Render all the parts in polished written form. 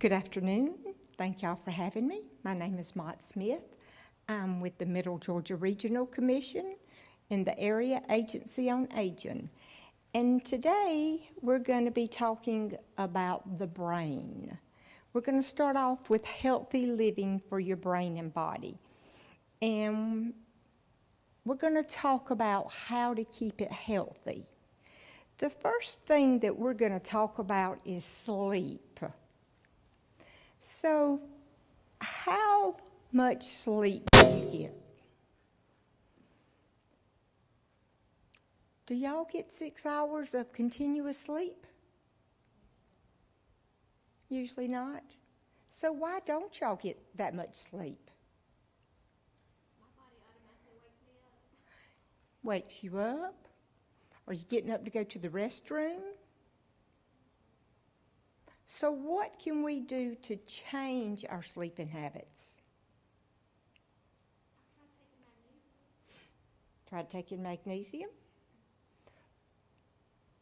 Good afternoon. Thank y'all for having me. My name is Mott Smith. I'm with the Middle Georgia Regional Commission in the Area Agency on Aging. And today we're going to be talking about the brain. We're going to start off with healthy living for your brain and body. And we're going to talk about how to keep it healthy. The first thing that we're going to talk about is sleep. So, how much sleep do you get? Do y'all get 6 hours of continuous sleep? Usually not. So why don't y'all get that much sleep? My body automatically wakes me up. Wakes you up? Are you getting up to go to the restroom? So what can we do to change our sleeping habits? Tried taking magnesium.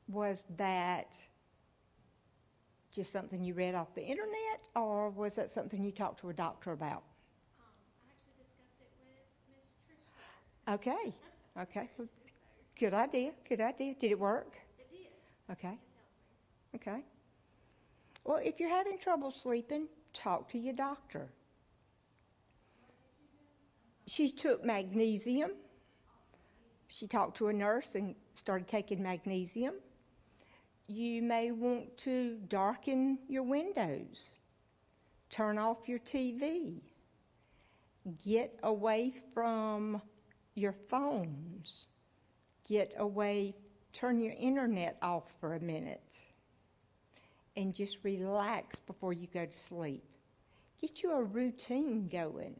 Was that just something you read off the internet, or was that something you talked to a doctor about? I actually discussed it with Miss Trish. Okay, okay. Good idea, good idea. Did it work? It did. Okay, It's helped me. okay. Well, if you're having trouble sleeping, talk to your doctor. She took magnesium. She talked to a nurse and started taking magnesium. You may want to darken your windows, turn off your TV, get away from your phones, turn your internet off for a minute, and just relax before you go to sleep. Get you a routine going,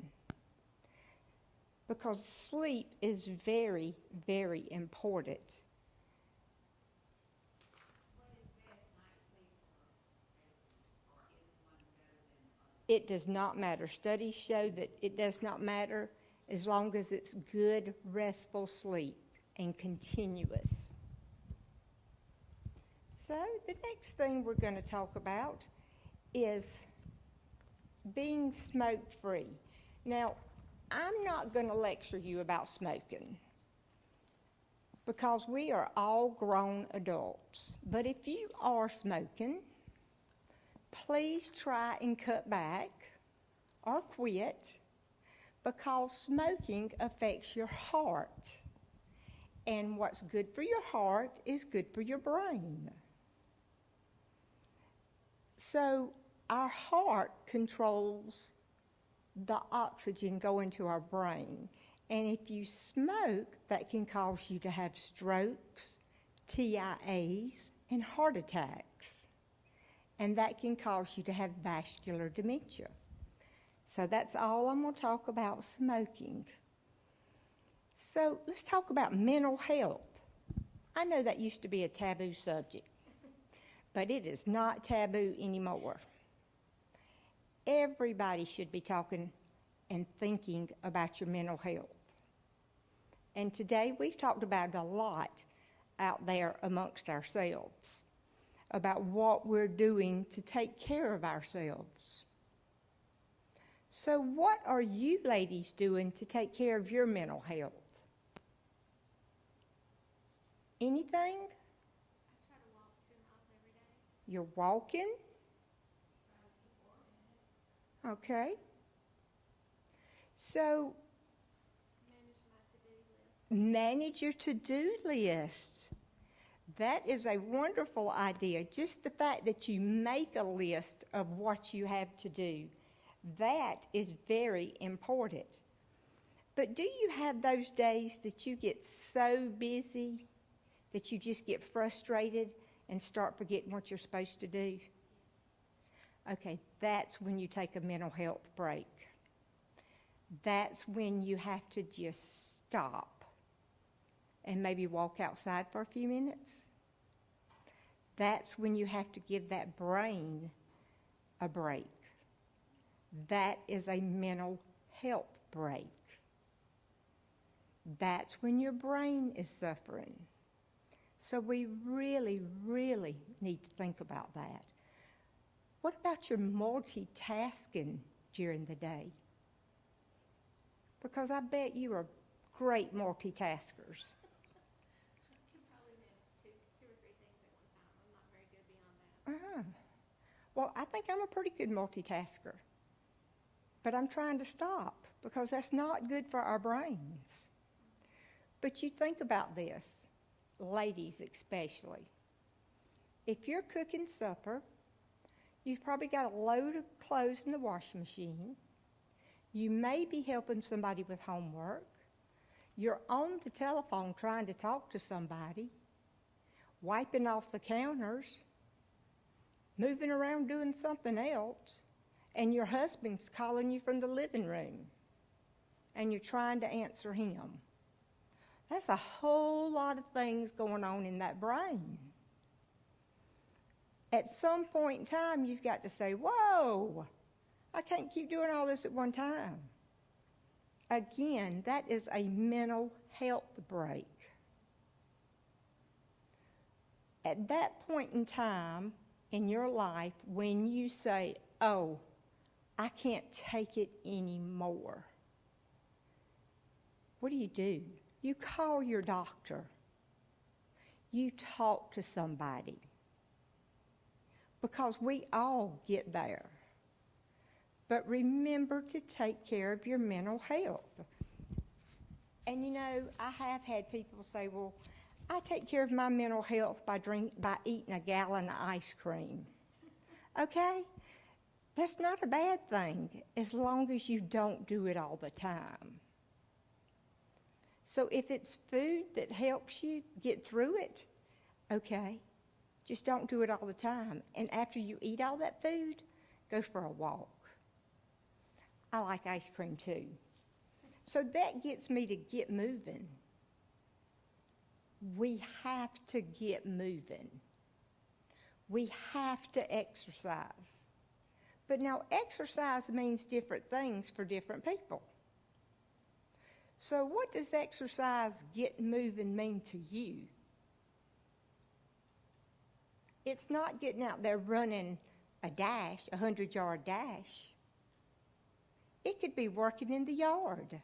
because sleep is very, very important. It does not matter. Studies show that it does not matter as long as it's good, restful sleep and continuous. So the next thing we're going to talk about is being smoke-free. Now, I'm not going to lecture you about smoking because we are all grown adults. But if you are smoking, please try and cut back or quit, because smoking affects your heart. And what's good for your heart is good for your brain. So our heart controls the oxygen going to our brain. And if you smoke, that can cause you to have strokes, TIAs, and heart attacks. And that can cause you to have vascular dementia. So that's all I'm going to talk about smoking. So let's talk about mental health. I know that used to be a taboo subject, but it is not taboo anymore. Everybody should be talking and thinking about your mental health. And today we've talked about it a lot out there amongst ourselves, about what we're doing to take care of ourselves. So what are you ladies doing to take care of your mental health? Anything? I try to walk 2 miles every day. You're walking? Okay. So manage your to-do list. That is a wonderful idea. Just the fact that you make a list of what you have to do, that is very important. But do you have those days that you get so busy that you just get frustrated and start forgetting what you're supposed to do? Okay, that's when you take a mental health break. That's when you have to just stop and maybe walk outside for a few minutes. That's when you have to give that brain a break. That is a mental health break. That's when your brain is suffering. So we really, really need to think about that. What about your multitasking during the day? Because I bet you are great multitaskers. I can probably manage two or three things at one time. I'm not very good beyond that. Well, I think I'm a pretty good multitasker. But I'm trying to stop because that's not good for our brains. But you think about this, ladies especially. If you're cooking supper, you've probably got a load of clothes in the washing machine. You may be helping somebody with homework. You're on the telephone trying to talk to somebody, wiping off the counters, moving around doing something else, and your husband's calling you from the living room, and you're trying to answer him. That's a whole lot of things going on in that brain. At some point in time, you've got to say, whoa, I can't keep doing all this at one time. Again, that is a mental health break. At that point in time in your life, when you say, oh, I can't take it anymore, what do? You call your doctor. You talk to somebody. Because we all get there. But remember to take care of your mental health. And you know, I have had people say, well, I take care of my mental health by eating a gallon of ice cream. Okay? That's not a bad thing as long as you don't do it all the time. So if it's food that helps you get through it, okay, just don't do it all the time. And after you eat all that food, go for a walk. I like ice cream too. So that gets me to get moving. We have to get moving. We have to exercise. But now exercise means different things for different people. So what does exercise, get moving, mean to you? It's not getting out there running a 100-yard dash. It could be working in the yard.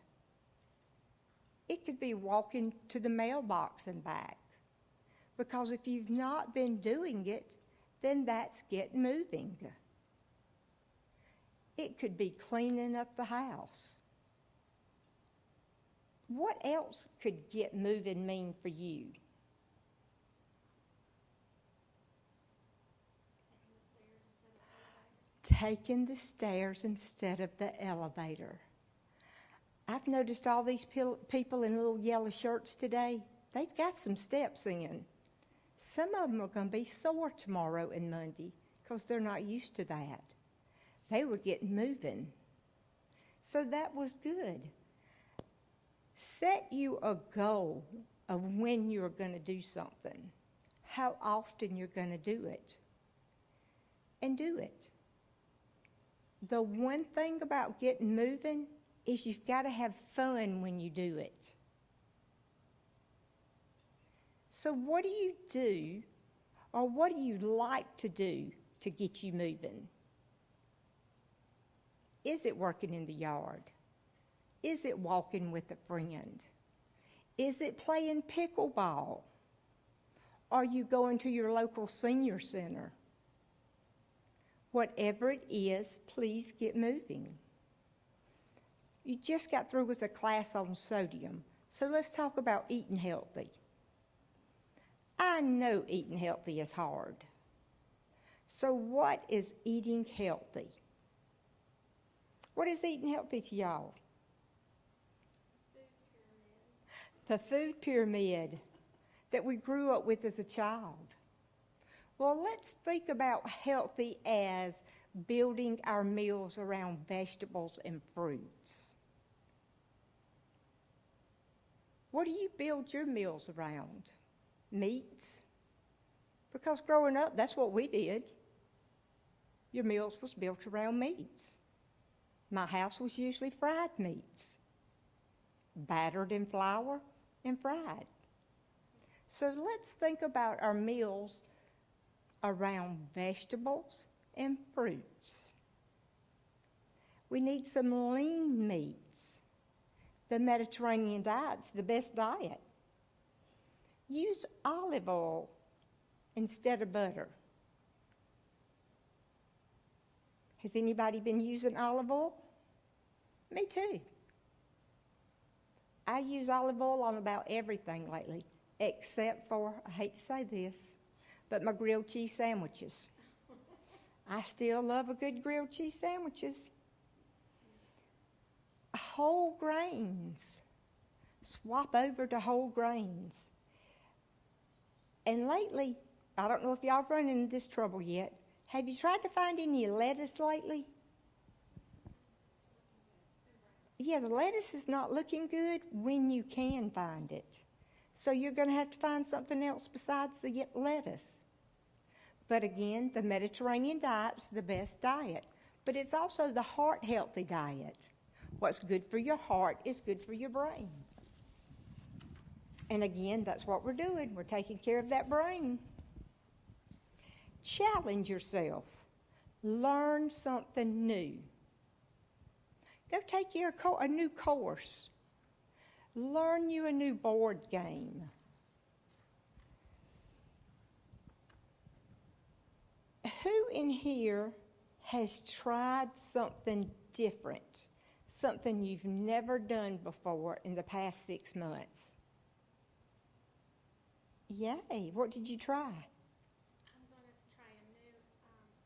It could be walking to the mailbox and back. Because if you've not been doing it, then that's getting moving. It could be cleaning up the house. What else could get moving mean for you? Taking the stairs instead of the elevator. I've noticed all these people in little yellow shirts today, they've got some steps in. Some of them are going to be sore tomorrow and Monday because they're not used to that. They were getting moving. So that was good. Set you a goal of when you're going to do something, how often you're going to do it, and do it. The one thing about getting moving is you've got to have fun when you do it. So what do you do, or what do you like to do to get you moving? Is it working in the yard? Is it walking with a friend? Is it playing pickleball? Are you going to your local senior center? Whatever it is, please get moving. You just got through with a class on sodium, so let's talk about eating healthy. I know eating healthy is hard. So what is eating healthy? What is eating healthy to y'all? The food pyramid that we grew up with as a child. Well, let's think about healthy as building our meals around vegetables and fruits. What do you build your meals around? Meats? Because growing up, that's what we did. Your meals was built around meats. My house was usually fried meats, battered in flour and fried. So let's think about our meals around vegetables and fruits. We need some lean meats. The Mediterranean diet's the best diet. Use olive oil instead of butter. Has anybody been using olive oil? Me too. I use olive oil on about everything lately, except for, I hate to say this, but my grilled cheese sandwiches. I still love a good grilled cheese sandwiches. Whole grains. Swap over to whole grains. And lately, I don't know if y'all have run into this trouble yet. Have you tried to find any lettuce lately? Yeah, the lettuce is not looking good when you can find it. So you're going to have to find something else besides the lettuce. But again, the Mediterranean diet's the best diet. But it's also the heart-healthy diet. What's good for your heart is good for your brain. And again, that's what we're doing. We're taking care of that brain. Challenge yourself. Learn something new. Go take a new course. Learn you a new board game. Who in here has tried something different? Something you've never done before in the past 6 months? Yay, what did you try? I'm going to try a new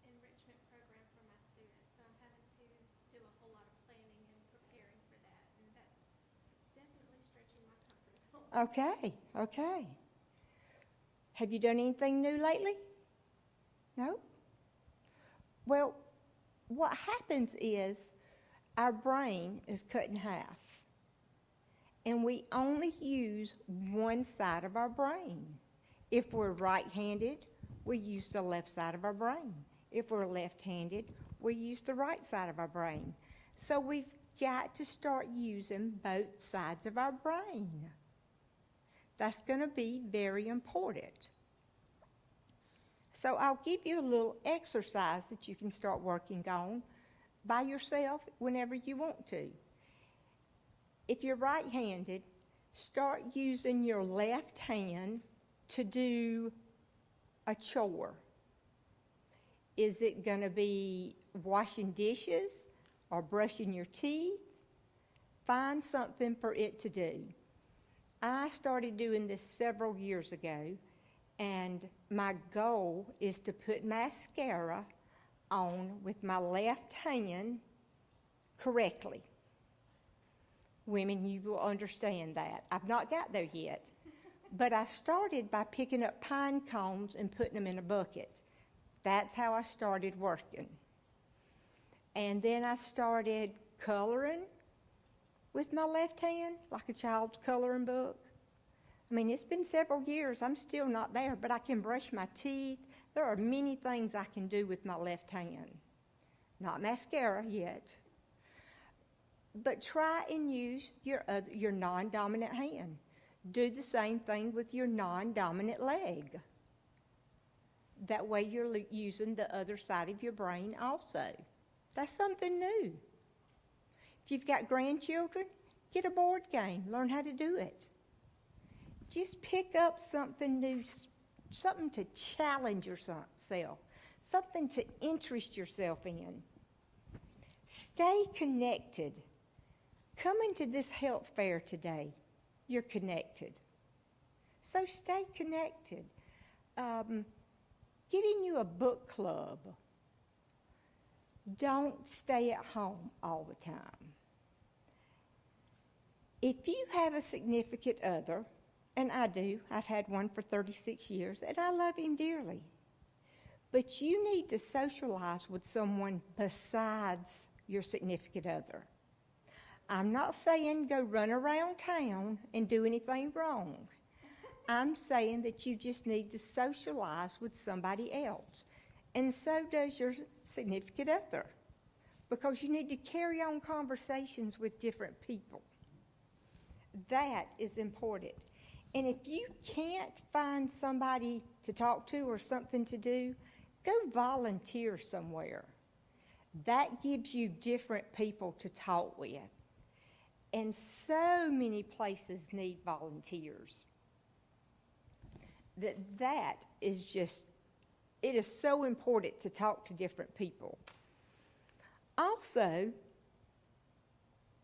enrichment program for my students, so I'm having to do a whole lot of planning and preparing for that, and that's definitely stretching my comfort zone. Okay. Have you done anything new lately? No? Well, what happens is our brain is cut in half, and we only use one side of our brain. If we're right-handed, we use the left side of our brain. If we're left-handed, we use the right side of our brain. So we've got to start using both sides of our brain. That's going to be very important. So I'll give you a little exercise that you can start working on by yourself whenever you want to. If you're right-handed, start using your left hand to do a chore. Is it going to be washing dishes or brushing your teeth? Find something for it to do. I started doing this several years ago, and my goal is to put mascara on with my left hand correctly. Women, you will understand that. I've not got there yet. But I started by picking up pine cones and putting them in a bucket. That's how I started working. And then I started coloring with my left hand, like a child's coloring book. I mean, it's been several years. I'm still not there, but I can brush my teeth. There are many things I can do with my left hand. Not mascara yet. But try and use your non-dominant hand. Do the same thing with your non-dominant leg. That way you're using the other side of your brain also. That's something new. If you've got grandchildren, get a board game. Learn how to do it. Just pick up something new, something to challenge yourself, something to interest yourself in. Stay connected. Coming to this health fair today, you're connected. So stay connected. Get in you a book club. Don't stay at home all the time. If you have a significant other, and I do, I've had one for 36 years, and I love him dearly. But you need to socialize with someone besides your significant other. I'm not saying go run around town and do anything wrong. I'm saying that you just need to socialize with somebody else. And so does your significant other, because you need to carry on conversations with different people. That is important. And if you can't find somebody to talk to or something to do, Go volunteer somewhere. That gives you different people to talk with. And so many places need volunteers. That is just, it is so important to talk to different people. Also,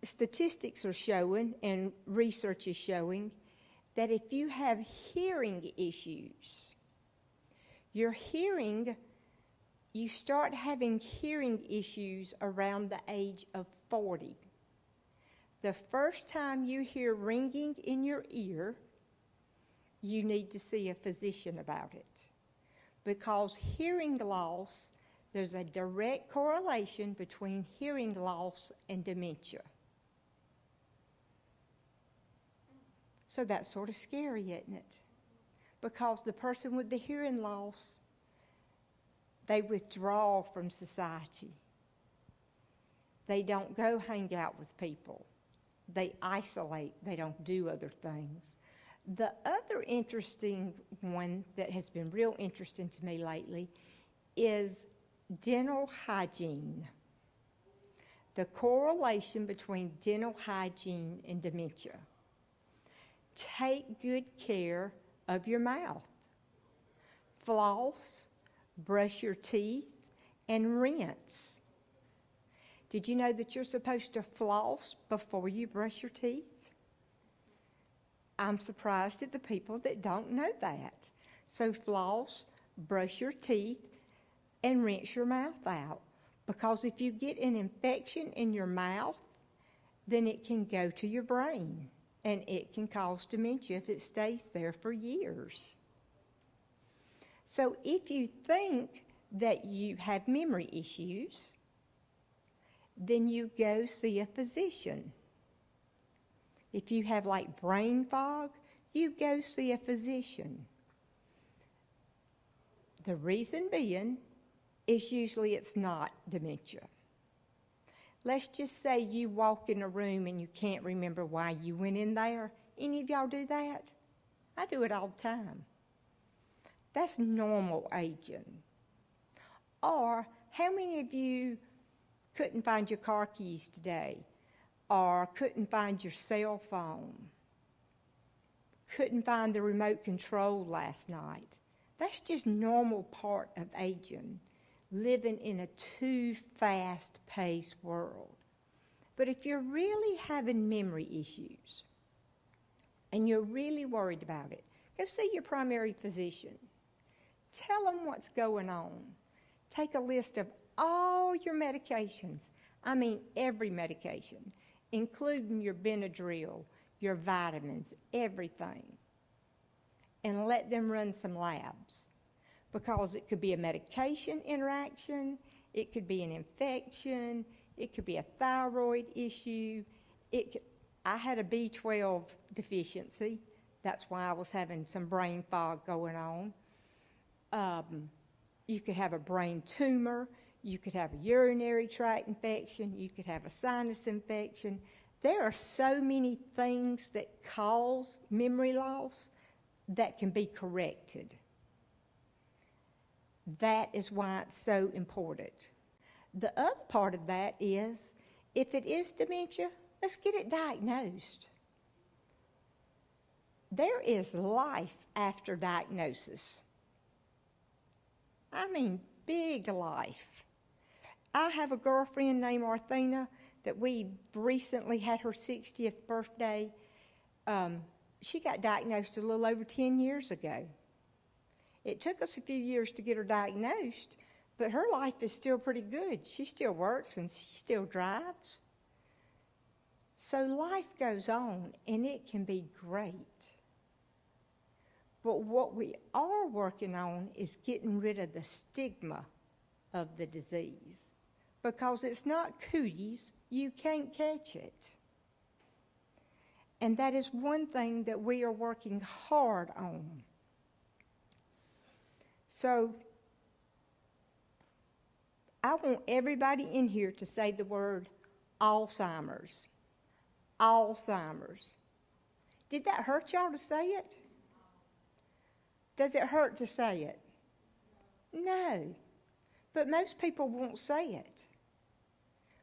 statistics are showing and research is showing that if you have hearing issues, your hearing, you start having hearing issues around the age of 40. The first time you hear ringing in your ear, you need to see a physician about it. Because hearing loss, there's a direct correlation between hearing loss and dementia. So that's sort of scary, isn't it? Because the person with the hearing loss, they withdraw from society. They don't go hang out with people. They isolate. They don't do other things. The other interesting one that has been real interesting to me lately is dental hygiene. The correlation between dental hygiene and dementia. Take good care of your mouth. Floss, brush your teeth, and rinse. Did you know that you're supposed to floss before you brush your teeth? I'm surprised at the people that don't know that. So floss, brush your teeth, and rinse your mouth out. Because if you get an infection in your mouth, then it can go to your brain. And it can cause dementia if it stays there for years. So if you think that you have memory issues, then you go see a physician. If you have like brain fog, you go see a physician. The reason being is usually it's not dementia. Let's just say you walk in a room and you can't remember why you went in there. Any of y'all do that? I do it all the time. That's normal aging. Or how many of you couldn't find your car keys today? Or couldn't find your cell phone? Couldn't find the remote control last night? That's just normal part of aging. Living in a too fast-paced world. But if you're really having memory issues and you're really worried about it, go see your primary physician. Tell them what's going on. Take a list of all your medications. I mean every medication, including your Benadryl, your vitamins, everything. And let them run some labs. Because it could be a medication interaction, it could be an infection, it could be a thyroid issue. I had a B12 deficiency. That's why I was having some brain fog going on. You could have a brain tumor. You could have a urinary tract infection. You could have a sinus infection. There are so many things that cause memory loss that can be corrected. That is why it's so important. The other part of that is, if it is dementia, let's get it diagnosed. There is life after diagnosis. I mean, big life. I have a girlfriend named Arthena that we recently had her 60th birthday. She got diagnosed a little over 10 years ago. It took us a few years to get her diagnosed, but her life is still pretty good. She still works and she still drives. So life goes on, and it can be great. But what we are working on is getting rid of the stigma of the disease. Because it's not cooties, you can't catch it. And that is one thing that we are working hard on. So, I want everybody in here to say the word Alzheimer's. Alzheimer's. Did that hurt y'all to say it? Does it hurt to say it? No. But most people won't say it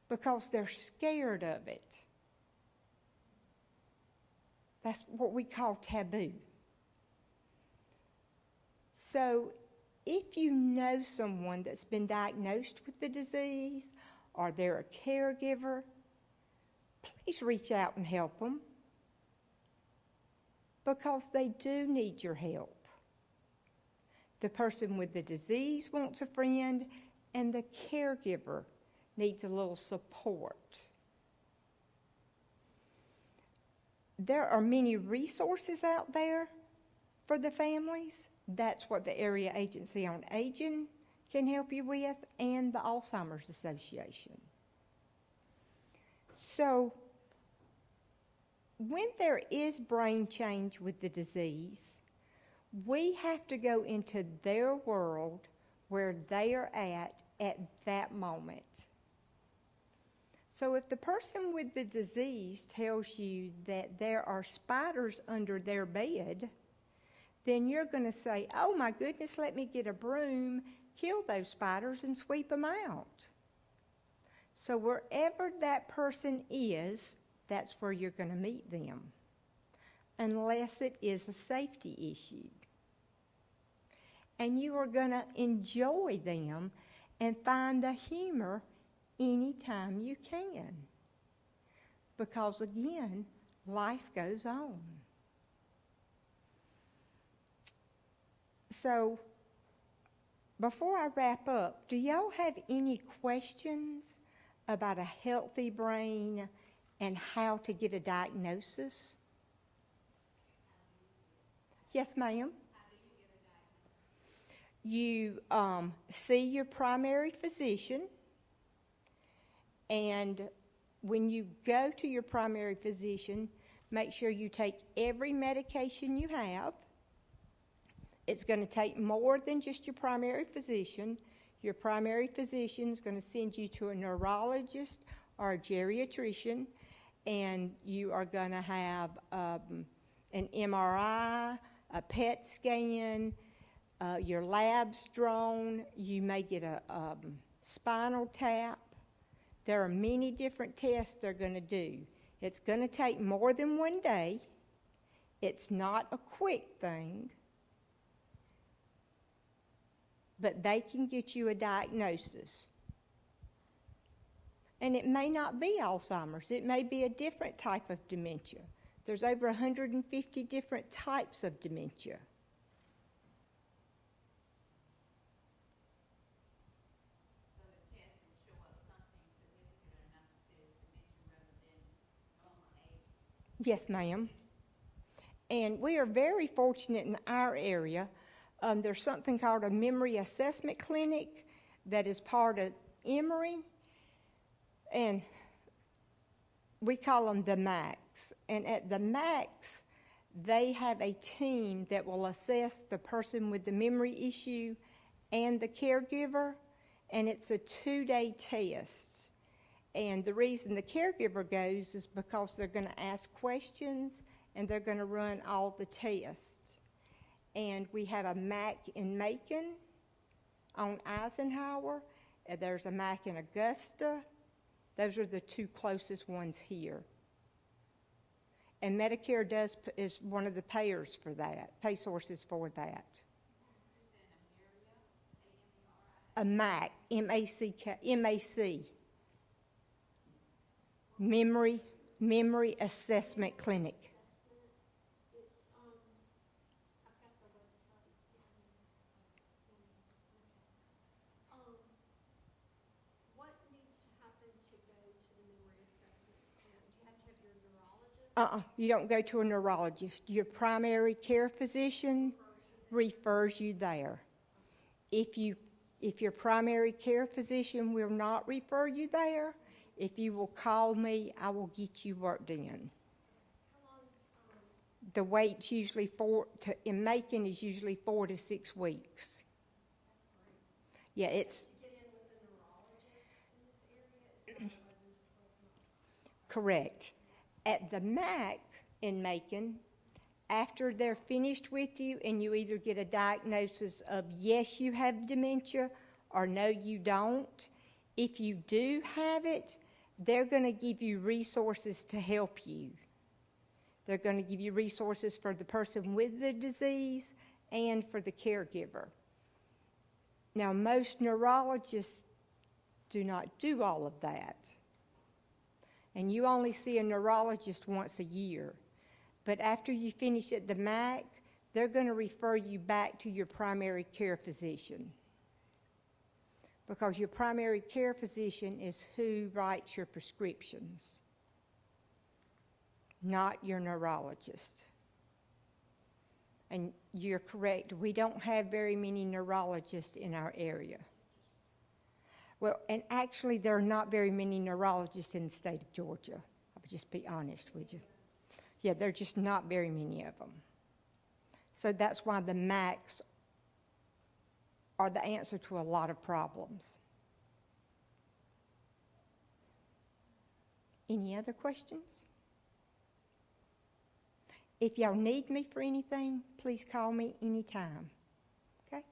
because they're scared of it. That's what we call taboo. So if you know someone that's been diagnosed with the disease or they're a caregiver, please reach out and help them because they do need your help. The person with the disease wants a friend, and the caregiver needs a little support. There are many resources out there for the families. That's what the Area Agency on Aging can help you with, and the Alzheimer's Association. So, when there is brain change with the disease, we have to go into their world where they are at that moment. So if the person with the disease tells you that there are spiders under their bed, then you're going to say, oh my goodness, let me get a broom, kill those spiders, and sweep them out. So wherever that person is, that's where you're going to meet them, unless it is a safety issue. And you are going to enjoy them and find the humor anytime you can. Because again, life goes on. So, before I wrap up, do y'all have any questions about a healthy brain and how to get a diagnosis? Yes, ma'am. You see your primary physician, and when you go to your primary physician, make sure you take every medication you have. It's going to take more than just your primary physician. Your primary physician is going to send you to a neurologist or a geriatrician, and you are going to have an MRI, a PET scan, your labs drawn. You may get a spinal tap. There are many different tests they're going to do. It's going to take more than one day. It's not a quick thing, but they can get you a diagnosis. And it may not be Alzheimer's. It may be a different type of dementia. There's over 150 different types of dementia. Yes, ma'am. And we are very fortunate in our area. There's something called a memory assessment clinic that is part of Emory, and we call them the MACs. And at the MACs, they have a team that will assess the person with the memory issue and the caregiver, and it's a 2-day test. And the reason the caregiver goes is because they're going to ask questions and they're going to run all the tests. And we have a MAC in Macon on Eisenhower, and there's a MAC in Augusta. Those are the two closest ones here. And Medicare is one of the payers for that, pay sources for that. A MAC, M-A-C, Memory Assessment Clinic. What needs to happen to go to the memory assessment? Do you have to have your neurologist? You don't go to a neurologist. Your primary care physician refers you there. If your primary care physician will not refer you there, if you will call me, I will get you worked in. How long? The wait's usually in Macon is usually 4 to 6 weeks. That's great. Yeah, it's To get in with a neurologist in this area is 11 to 12 months. correct. At the MAC in Macon, after they're finished with you and you either get a diagnosis of yes, you have dementia, or no, you don't. If you do have it, they're going to give you resources to help you. They're going to give you resources for the person with the disease and for the caregiver. Now, most neurologists do not do all of that. And you only see a neurologist once a year. But after you finish at the MAC, they're going to refer you back to your primary care physician. Because your primary care physician is who writes your prescriptions, not your neurologist. And you're correct, we don't have very many neurologists in our area. Well, and actually there are not very many neurologists in the state of Georgia. I'll just be honest with you. Yeah, there are just not very many of them. So that's why the MACs are the answer to a lot of problems. Any other questions? If y'all need me for anything, please call me anytime. Okay?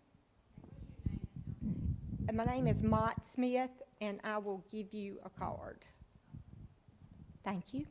And my name is Mott Smith, and I will give you a card. Thank you.